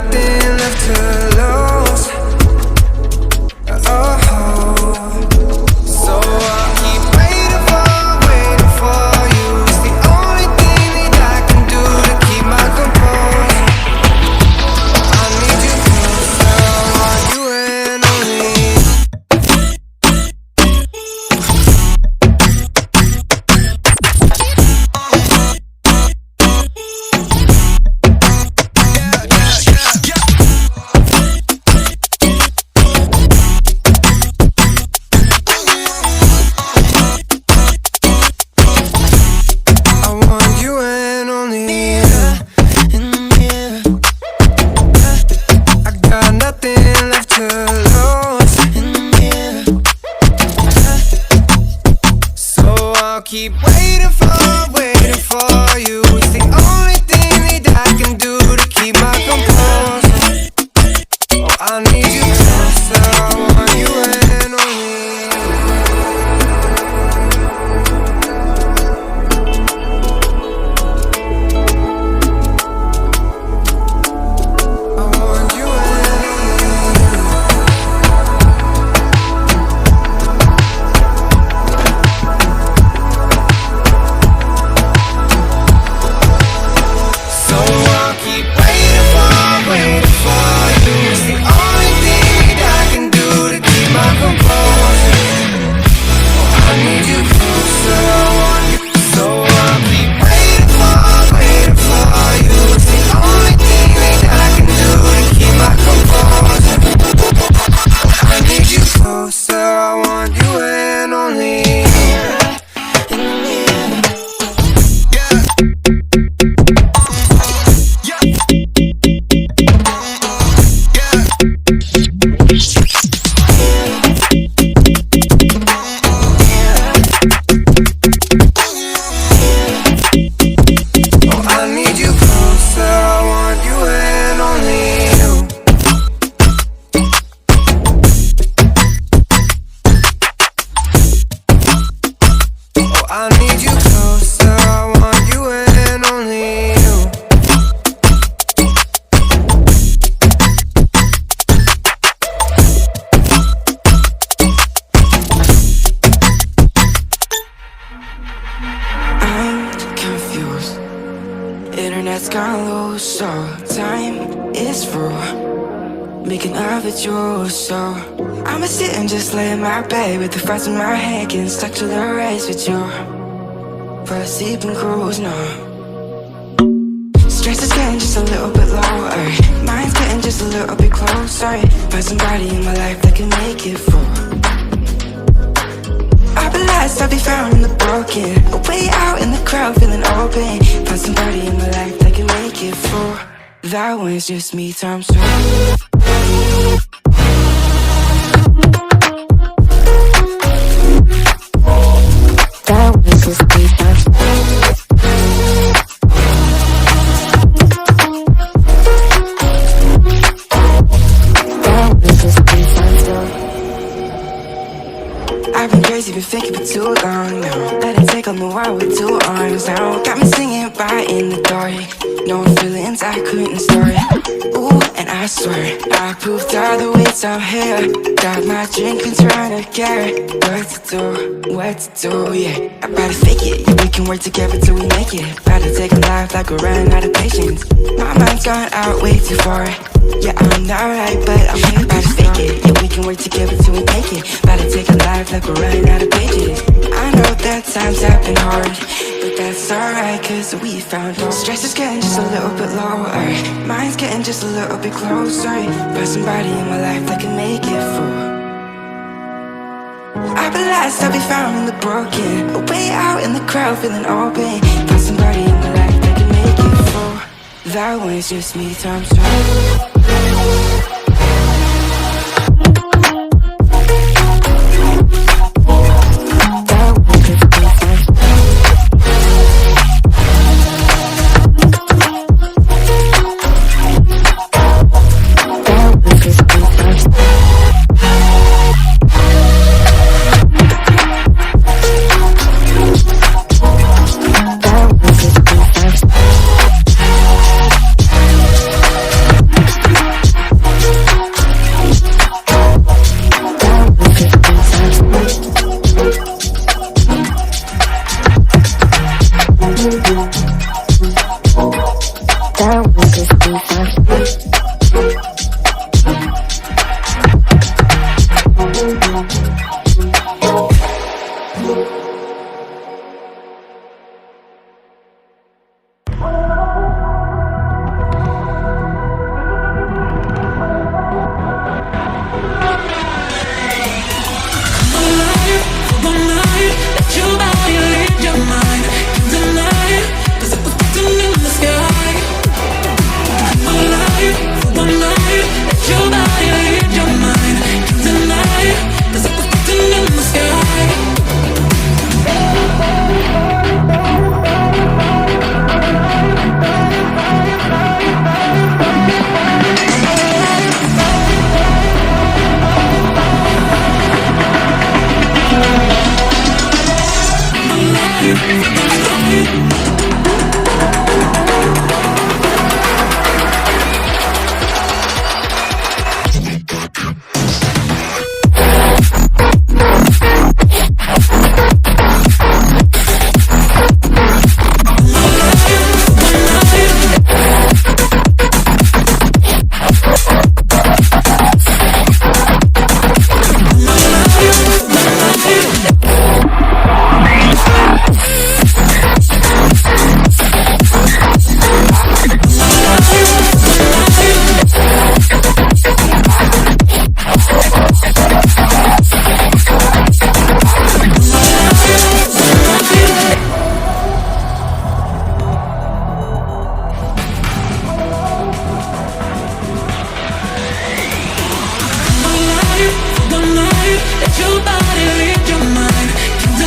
nothing left to lose. Oh, so I'll keep waiting for you. It's the only thing that I can do to keep my composure. I need you closer, I want you and only you. Keep waiting for you. It's the only thing that I can do to keep my composure. Oh, I need you closer, I want you and only I want you and I need you closer, I want you and only you. I'm confused, internet's gone loose, so time is through. Making of it yours, so I'ma sit and just lay in my bed with the thoughts in my head, getting stuck to the race with you. For a sleeping cruise, no. Stress is getting just a little bit lower, mind's getting just a little bit closer. Find somebody in my life that can make it through. I'll be lost, I'll be found in the broken, way out in the crowd feeling open. Find somebody in my life that can make it through. That one's just me times two. That was just me times two. That was just me times two. I've been crazy, been thinking for too long now. Let it take on the wild with two arms now. Got me singing right in the dark. No feelings I couldn't store. Ooh, and I swear I proved all the ways I'm here. Got my drink and trying to get what to do, yeah. I better fake it, yeah, we can work together till we make it. Better take a life like we're running out of patience. My mind's gone out way too far. Yeah, I'm not right, but I'm here. Better fake it, yeah, we can work together till we make it. Better take a life like we're running out of pages. I know that times have been hard, but that's alright, cause we found hope. Stress is getting just a little bit lower, mind's getting just a little bit closer. Find somebody in my life that can make it through. I'll be lost, I'll be found in the broken, way out in the crowd feeling open. Find somebody in my life that can make it through. That one's just me times two. just be fine. Let your body lead your mind.